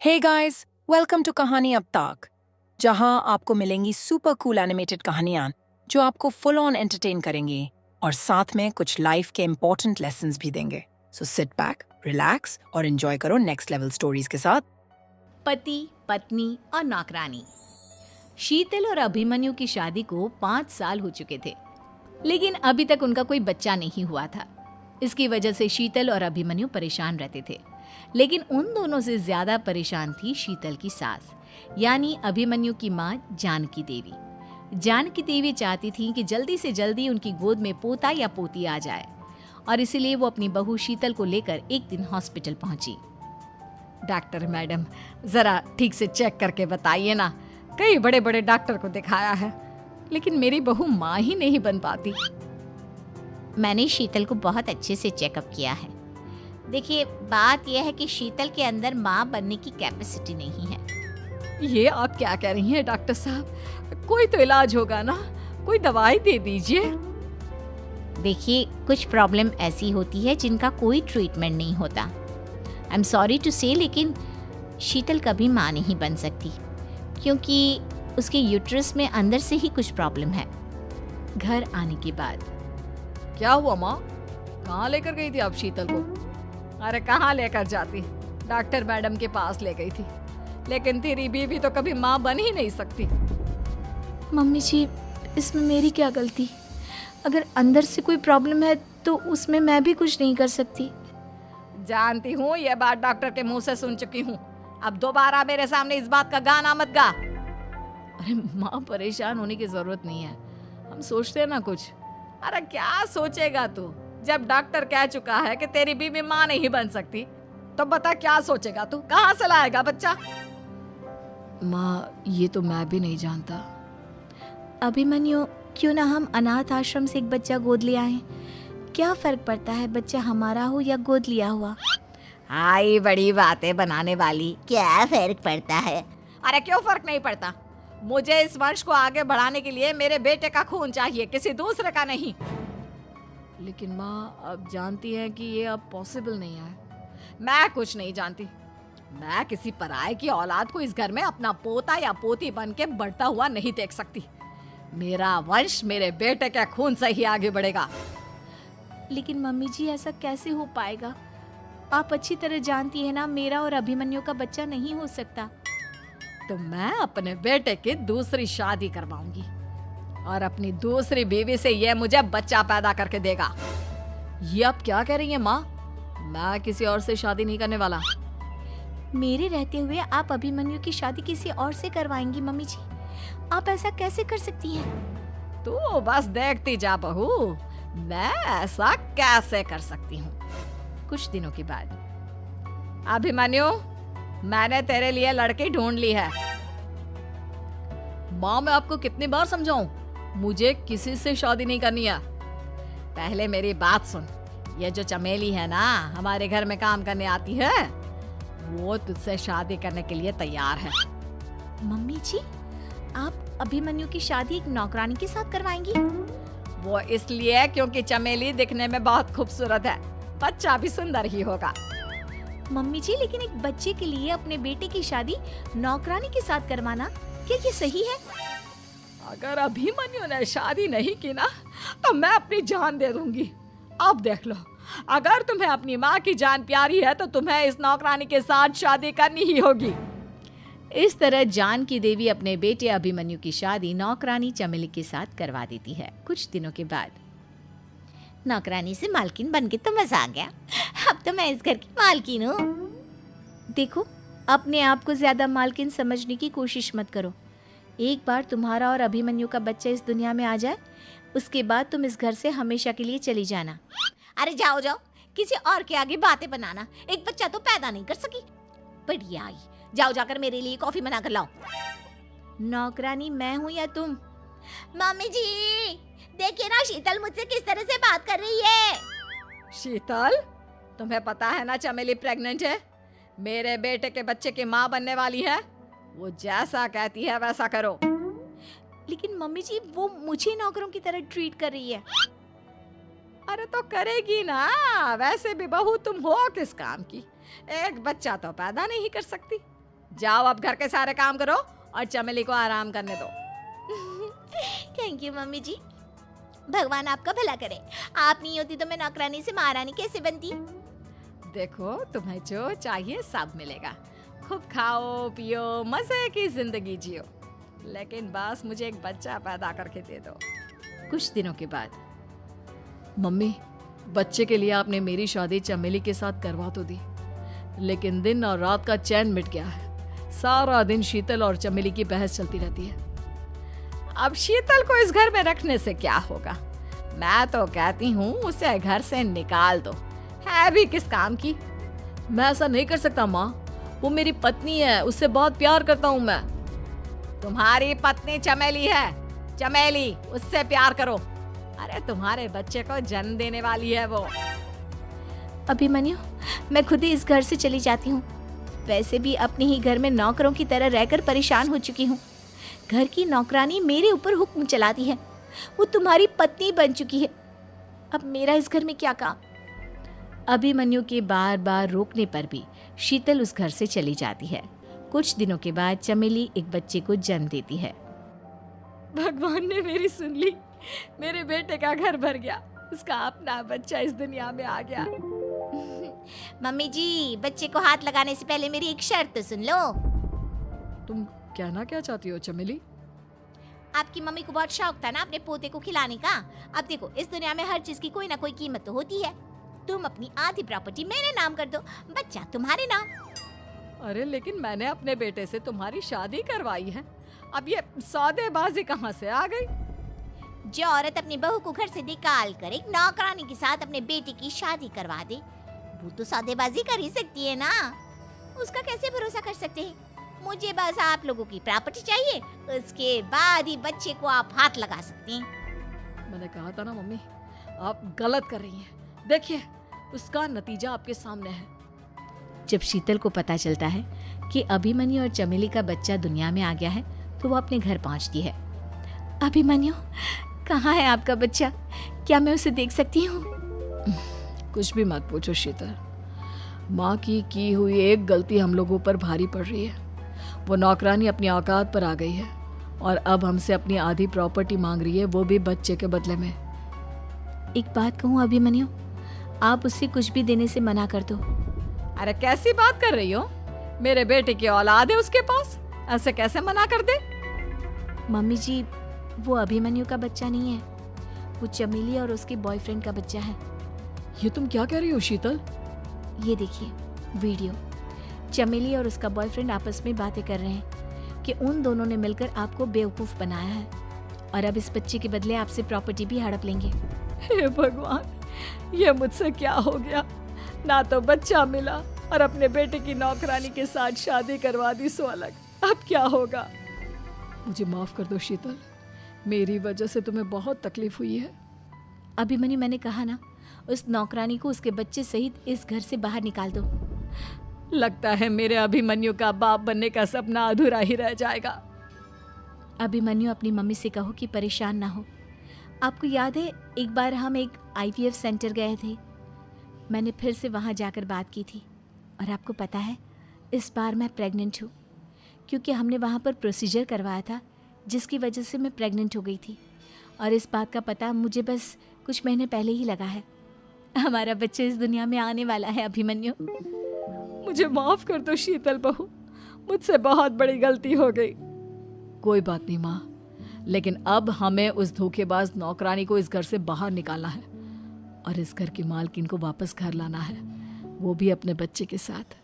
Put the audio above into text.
Hey guys, welcome to कहानी अब तक, जहां आपको मिलेंगी सुपर कूल एनिमेटेड कहानियां जो आपको फुल ऑन एंटरटेन करेंगी और साथ में कुछ लाइफ के इंपॉर्टेंट लेसन्स भी देंगे। सो सिट बैक, रिलैक्स और एंजॉय करो नेक्स्ट लेवल स्टोरीज के साथ। पति, पत्नी और नौकरानी। शीतल और अभिमन्यु की शादी को 5 साल हो चुके थे, लेकिन अभी तक उनका कोई बच्चा नहीं हुआ था। इसकी वजह से शीतल और अभिमन्यु परेशान रहते थे, लेकिन उन दोनों से ज्यादा परेशान थी शीतल की सास, यानी अभिमन्यु की माँ जानकी देवी। जानकी देवी चाहती थी कि जल्दी से जल्दी उनकी गोद में पोता या पोती आ जाए, और इसीलिए वो अपनी बहू शीतल को लेकर एक दिन हॉस्पिटल पहुंची। डॉक्टर मैडम, जरा ठीक से चेक करके बताइए ना। कई बड़े बड़े डॉक्टर को दिखाया है, लेकिन मेरी बहू माँ ही नहीं बन पाती। मैंने शीतल को बहुत अच्छे से चेकअप किया है। देखिए, बात यह है कि शीतल के अंदर माँ बनने की कैपेसिटी नहीं है। ये आप क्या कह रही हैं डॉक्टर साहब? कोई तो इलाज होगा ना, कोई दवाई दे दीजिए। देखिए, कुछ प्रॉब्लम ऐसी होती है जिनका कोई ट्रीटमेंट नहीं होता। आई एम सॉरी टू से, लेकिन शीतल कभी माँ नहीं बन सकती, क्योंकि उसके यूट्रस में अंदर से ही कुछ प्रॉब्लम है। घर आने के बाद क्या हुआ माँ? कहाँ लेकर गई थी आप शीतल को? अरे कहाँ लेकर जाती, डॉक्टर मैडम के पास ले गई थी। लेकिन तेरी बीवी तो कभी माँ बन ही नहीं सकती। मम्मी जी, इसमें मेरी क्या गलती? अगर अंदर से कोई प्रॉब्लम है तो उसमें मैं भी कुछ नहीं कर सकती। जानती हूँ, ये बात डॉक्टर के मुंह से सुन चुकी हूँ। अब दोबारा मेरे सामने इस बात का गाना मत गा। अरे माँ, परेशान होने की जरूरत नहीं है, हम सोचते हैं ना कुछ। अरे क्या सोचेगा तू? जब डॉक्टर कह चुका है कि तेरी बीवी माँ नहीं बन सकती, तो बता क्या सोचेगा तू? कहाँ से लाएगा बच्चा? माँ, ये तो मैं भी नहीं जानता। अभिमन्यु, क्यों ना हम अनाथ आश्रम से एक बच्चा गोद ले आए? क्या फर्क पड़ता है बच्चा हमारा हो या गोद लिया हुआ? आई बड़ी बातें बनाने वाली। क्या फर्क पड़ता है? अरे क्यों फर्क नहीं पड़ता? मुझे इस वंश को आगे बढ़ाने के लिए मेरे बेटे का खून चाहिए, किसी दूसरे का नहीं। लेकिन माँ, आप जानती हैं कि ये अब पॉसिबल नहीं है। मैं कुछ नहीं जानती। मैं किसी पराये की औलाद को इस घर में अपना पोता या पोती बन के बढ़ता हुआ नहीं देख सकती। मेरा वंश मेरे बेटे के खून से ही आगे बढ़ेगा। लेकिन मम्मी जी, ऐसा कैसे हो पाएगा? आप अच्छी तरह जानती है ना, मेरा और अभिमन्यु का बच्चा नहीं हो सकता। तो मैं अपने बेटे की दूसरी शादी करवाऊंगी, और अपनी दूसरी बीवी से ये मुझे बच्चा पैदा करके देगा। ये आप क्या कह रही हैं माँ? मैं किसी और से शादी नहीं करने वाला। मेरे रहते हुए आप अभिमन्यु की शादी किसी और से करवाएंगी? मम्मी जी, आप ऐसा कैसे कर सकती हैं? तू बस देखती जा बहू, मैं ऐसा कैसे कर सकती हूँ। कुछ दिनों के बाद, अभिमन्यु, मैंने तेरे लिए लड़की ढूंढ ली है। माँ, मैं आपको कितनी बार समझाऊं, मुझे किसी से शादी नहीं करनी है। पहले मेरी बात सुन। ये जो चमेली है ना, हमारे घर में काम करने आती है, वो तुझसे शादी करने के लिए तैयार है। मम्मी जी, आप अभिमन्यु की शादी एक नौकरानी के साथ करवाएंगी? वो इसलिए क्योंकि चमेली दिखने में बहुत खूबसूरत है, बच्चा भी सुंदर ही होगा। मम्मी जी, लेकिन एक बच्चे के लिए अपने बेटे की शादी नौकरानी के साथ करवाना, क्या ये सही है? अगर अभिमन्यु ने शादी नहीं की ना, तो मैं अपनी जान दे दूंगी। अब देख लो, अगर तुम्हें अपनी माँ की जान प्यारी है तो तुम्हें इस नौकरानी के साथ शादी करनी ही होगी। इस तरह जानकी देवी अपने बेटे अभिमन्यु की शादी नौकरानी चमेली के साथ करवा देती है। कुछ दिनों के बाद, नौकरानी से मालकिन बन के तो मजा आ गया। अब तो मैं इस घर की मालकिन हूँ। देखो, अपने आप को ज्यादा मालकिन समझने की कोशिश मत करो। एक बार तुम्हारा और अभिमन्यु का बच्चा इस दुनिया में आ जाए, उसके बाद तुम इस घर से हमेशा के लिए चली जाना। अरे जाओ जाओ, किसी और के आगे बातें बनाना। एक बच्चा तो पैदा नहीं कर सकी, बढ़िया आई। जाओ, जाकर मेरे लिए कॉफी बना कर लाओ। नौकरानी मैं हूँ या तुम? मम्मी जी, देखिए ना शीतल मुझसे किस तरह से बात कर रही है। शीतल, तुम्हें पता है ना चमेली प्रेग्नेंट है, मेरे बेटे के बच्चे की माँ बनने वाली है। वो जैसा कहती है वैसा करो। लेकिन मम्मी जी, वो मुझे नौकरों की तरह ट्रीट कर रही है। अरे तो करेगी ना, वैसे भी बहू तुम हो किस काम की? एक बच्चा तो पैदा नहीं कर सकती। जाओ अब घर के सारे काम करो और चमेली को आराम करने दो। थैंक यू मम्मी जी। भगवान आपका भला करे। आप नहीं होती तो मैं नौकरानी से महारानी कैसे बनती। देखो तुम्हें जो चाहिए सब मिलेगा, खूब खाओ पियो मजे की जिंदगी जियो, लेकिन बस मुझे एक बच्चा पैदा करके दे दो। कुछ दिनों के बाद, मम्मी बच्चे के लिए आपने मेरी शादी चमेली के साथ करवा तो दी, लेकिन दिन और रात का चैन मिट गया है। सारा दिन शीतल और चमेली की बहस चलती रहती है। अब शीतल को इस घर में रखने से क्या होगा? मैं तो कहती हूँ उसे घर से निकाल दो, है भी किस काम की। मैं ऐसा नहीं कर सकता माँ, वो मेरी पत्नी है, उससे बहुत प्यार करता हूँ मैं। तुम्हारी पत्नी चमेली है, चमेली उससे प्यार करो। अरे तुम्हारे बच्चे को जन्म देने वाली है वो। अभिमन्यु, मैं खुद ही इस घर से चली जाती हूँ। वैसे भी अपने ही घर में नौकरों की तरह रहकर परेशान हो चुकी हूँ। घर की नौकरानी मेरे ऊपर हुक्म चलाती है, वो तुम्हारी पत्नी बन चुकी है। अब मेरा इस घर में क्या काम। अभिमन्यु के बार बार रोकने पर भी शीतल उस घर से चली जाती है। कुछ दिनों के बाद चमेली एक बच्चे को जन्म देती है। भगवान ने मेरी सुन ली, मेरे बेटे का घर भर गया, उसका अपना बच्चा इस दुनिया में आ गया। मम्मी जी, बच्चे को हाथ लगाने से पहले मेरी एक शर्त तो सुन लो। तुम कहना क्या चाहती हो चमेली? आपकी मम्मी को बहुत शौक था ना अपने पोते को खिलाने का। अब देखो, इस दुनिया में हर चीज की कोई ना कोई कीमत तो होती है। तुम अपनी आधी प्रॉपर्टी मेरे नाम कर दो, बच्चा तुम्हारे नाम। अरे लेकिन मैंने अपने बेटे से तुम्हारी शादी करवाई है, अब ये सौदेबाजी कहाँ से आ गई? जो औरत अपनी बहू को घर से निकाल कर एक नौकरानी के साथ अपने बेटे की शादी करवा दे, वो तो सौदेबाजी कर ही सकती है ना। उसका कैसे भरोसा कर सकते हैं? मुझे बस आप लोगों की प्रॉपर्टी चाहिए, उसके बाद ही बच्चे को आप हाथ लगा सकते हैं। मैंने कहा था ना मम्मी, आप गलत कर रही हैं। देखिए उसका नतीजा आपके सामने है। जब शीतल को पता चलता है कि अभिमन्यु और चमेली का बच्चा दुनिया में आ गया है तो वो अपने घर पहुंचती है। अभिमन्यु, कहाँ है आपका बच्चा? क्या मैं उसे देख सकती हूँ? कुछ भी मत पूछो शीतल, माँ की हुई एक गलती हम लोगों पर भारी पड़ रही है। वो नौकरानी अपनी औकात पर आ गई है और अब हमसे अपनी आधी प्रॉपर्टी मांग रही है, वो भी बच्चे के बदले में। एक बात कहूँ अभिमन्यु, आप उससे कुछ भी देने से मना कर दो। अरे कैसी बात कर रही हो? मेरे बेटे की औलाद है उसके पास, ऐसे कैसे मना कर दे? मम्मी जी, वो अभिमन्यु का बच्चा नहीं है, वो चमेली और उसके बॉयफ्रेंड का बच्चा है। ये तुम क्या कह रही हो शीतल? ये देखिए वीडियो, चमेली और उसका बॉयफ्रेंड आपस में बातें कर रहे हैं कि उन दोनों ने मिलकर आपको बेवकूफ़ बनाया है और अब इस बच्चे के बदले आपसे प्रॉपर्टी भी हड़प लेंगे। हे भगवान, ये मुझसे क्या हो गया? ना तो बच्चा मिला और अपने बेटे की नौकरानी के साथ शादी करवा दी सो अलग। अब क्या होगा? मुझे माफ कर दो शीतल, मेरी वजह से तुम्हें बहुत तकलीफ हुई है। अभिमन्यु, मैंने कहा ना, उस नौकरानी को उसके बच्चे सहित इस घर से बाहर निकाल दो। लगता है मेरे अभिमन्यु का बाप बनने का सपना अधूरा ही रह जाएगा। अभिमन्यु, अपनी मम्मी से कहो कि परेशान ना हो। आपको याद है एक बार हम एक IVF सेंटर गए थे, मैंने फिर से वहाँ जाकर बात की थी और आपको पता है इस बार मैं प्रेग्नेंट हूँ, क्योंकि हमने वहाँ पर प्रोसीजर करवाया था जिसकी वजह से मैं प्रेग्नेंट हो गई थी और इस बात का पता मुझे बस कुछ महीने पहले ही लगा है। हमारा बच्चा इस दुनिया में आने वाला है अभिमन्यु। मुझे माफ कर दो शीतल बहू, मुझसे बहुत बड़ी गलती हो गई। कोई बात नहीं माँ, लेकिन अब हमें उस धोखेबाज नौकरानी को इस घर से बाहर निकालना है और इस घर की मालकिन को वापस घर लाना है, वो भी अपने बच्चे के साथ।